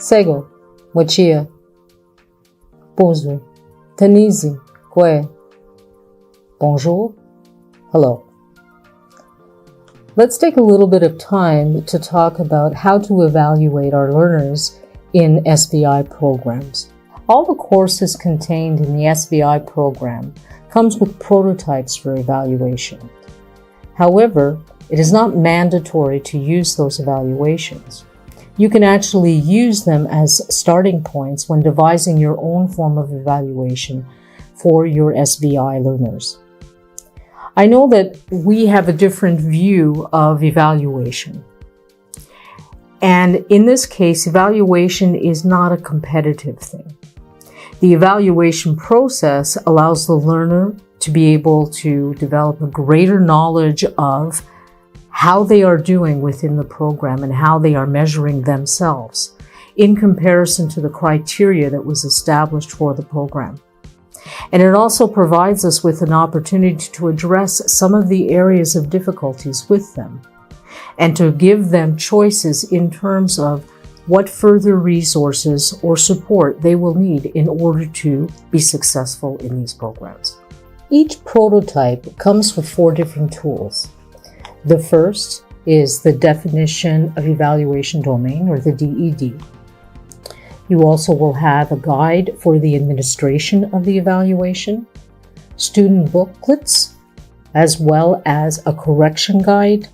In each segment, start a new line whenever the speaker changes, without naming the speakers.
Sego, Mochia, Bonjour, Tanizi, Kwe. Bonjour, hello. Let's take a little bit of time to talk about how to evaluate our learners in SVI programs. All the courses contained in the SVI program comes with prototypes for evaluation. However, it is not mandatory to use those evaluations. You can actually use them as starting points when devising your own form of evaluation for your SVI learners. I know that we have a different view of evaluation. And in this case, evaluation is not a competitive thing. The evaluation process allows the learner to be able to develop a greater knowledge of how they are doing within the program and how they are measuring themselves in comparison to the criteria that was established for the program. And it also provides us with an opportunity to address some of the areas of difficulties with them and to give them choices in terms of what further resources or support they will need in order to be successful in these programs. Each prototype comes with 4 different tools. The first is the definition of evaluation domain, or the DED. You also will have a guide for the administration of the evaluation, student booklets, as well as a correction guide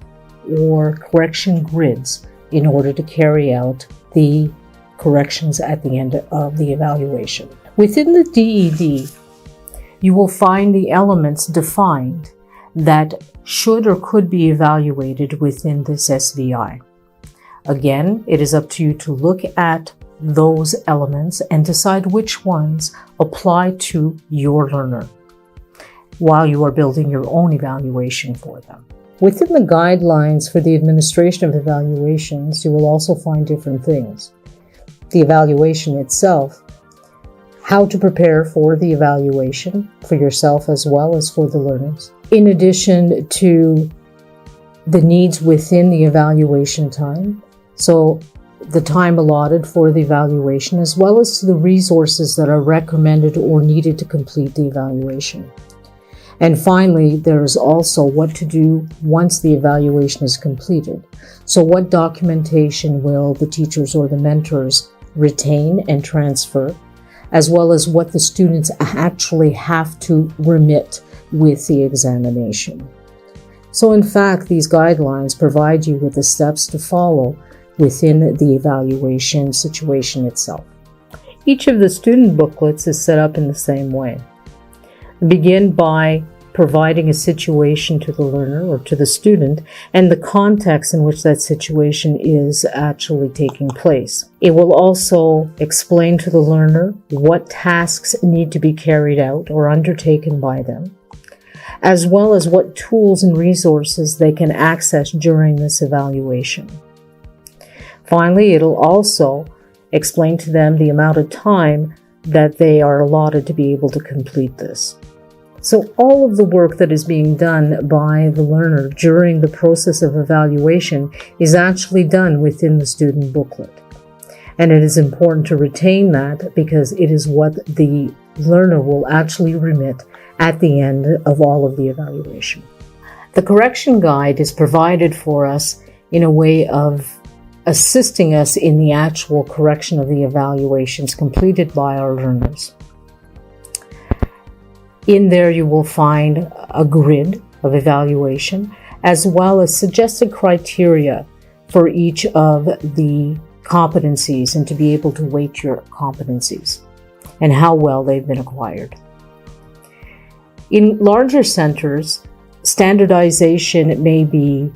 or correction grids in order to carry out the corrections at the end of the evaluation. Within the DED, you will find the elements defined that should or could be evaluated within this SVI. Again, it is up to you to look at those elements and decide which ones apply to your learner while you are building your own evaluation for them. Within the guidelines for the administration of evaluations, you will also find different things. The evaluation itself, how to prepare for the evaluation for yourself as well as for the learners, in addition to the needs within the evaluation time. So the time allotted for the evaluation, as well as to the resources that are recommended or needed to complete the evaluation. And finally, there's also what to do once the evaluation is completed. So what documentation will the teachers or the mentors retain and transfer, as well as what the students actually have to remit with the examination. So in fact, these guidelines provide you with the steps to follow within the evaluation situation itself. Each of the student booklets is set up in the same way. Begin by providing a situation to the learner or to the student and the context in which that situation is actually taking place. It will also explain to the learner what tasks need to be carried out or undertaken by them, as well as what tools and resources they can access during this evaluation. Finally, it'll also explain to them the amount of time that they are allotted to be able to complete this. So all of the work that is being done by the learner during the process of evaluation is actually done within the student booklet. And it is important to retain that because it is what the learner will actually remit at the end of all of the evaluation. The correction guide is provided for us in a way of assisting us in the actual correction of the evaluations completed by our learners. In there you will find a grid of evaluation as well as suggested criteria for each of the competencies and to be able to weight your competencies and how well they've been acquired. In larger centers, standardization may be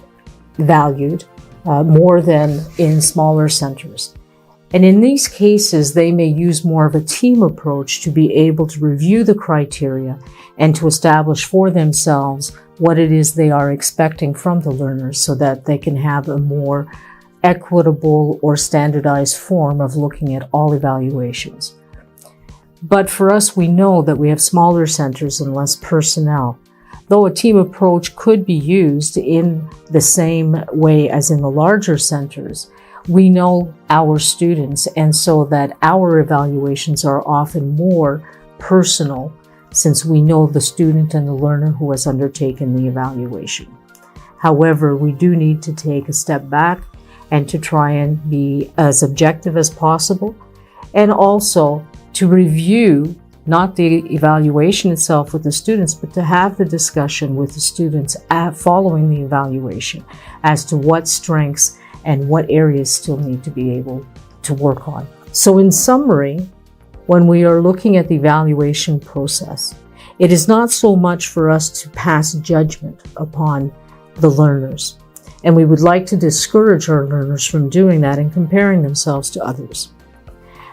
valued more than in smaller centers. And in these cases, they may use more of a team approach to be able to review the criteria and to establish for themselves what it is they are expecting from the learners so that they can have a more equitable or standardized form of looking at all evaluations. But for us, we know that we have smaller centers and less personnel. Though a team approach could be used in the same way as in the larger centers, We know our students, and so that our evaluations are often more personal since we know the student and the learner who has undertaken the evaluation. However, we do need to take a step back and to try and be as objective as possible, and also to review not the evaluation itself with the students, but to have the discussion with the students following the evaluation as to what strengths and what areas still need to be able to work on. So in summary, when we are looking at the evaluation process, it is not so much for us to pass judgment upon the learners. And we would like to discourage our learners from doing that and comparing themselves to others.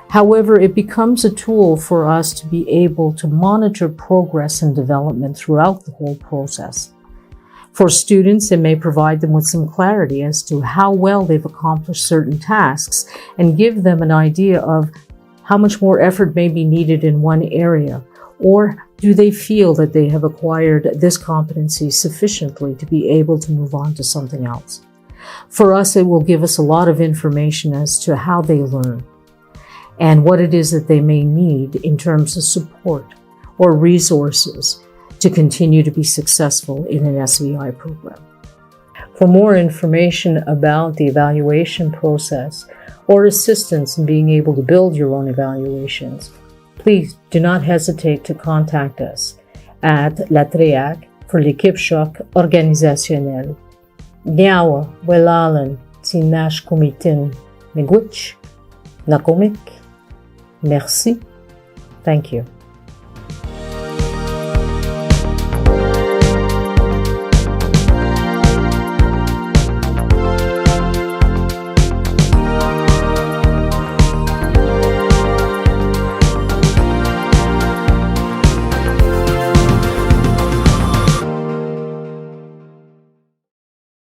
However, it becomes a tool for us to be able to monitor progress and development throughout the whole process. For students, it may provide them with some clarity as to how well they've accomplished certain tasks and give them an idea of how much more effort may be needed in one area, or do they feel that they have acquired this competency sufficiently to be able to move on to something else. For us, it will give us a lot of information as to how they learn and what it is that they may need in terms of support or resources to continue to be successful in an SVI program. For more information about the evaluation process or assistance in being able to build your own evaluations, please do not hesitate to contact us at La Triac for l'équipe choc organisationnelle. Niawa, Welalan, Tinash Komitin, Miigwech, Nakomik. Merci. Thank you.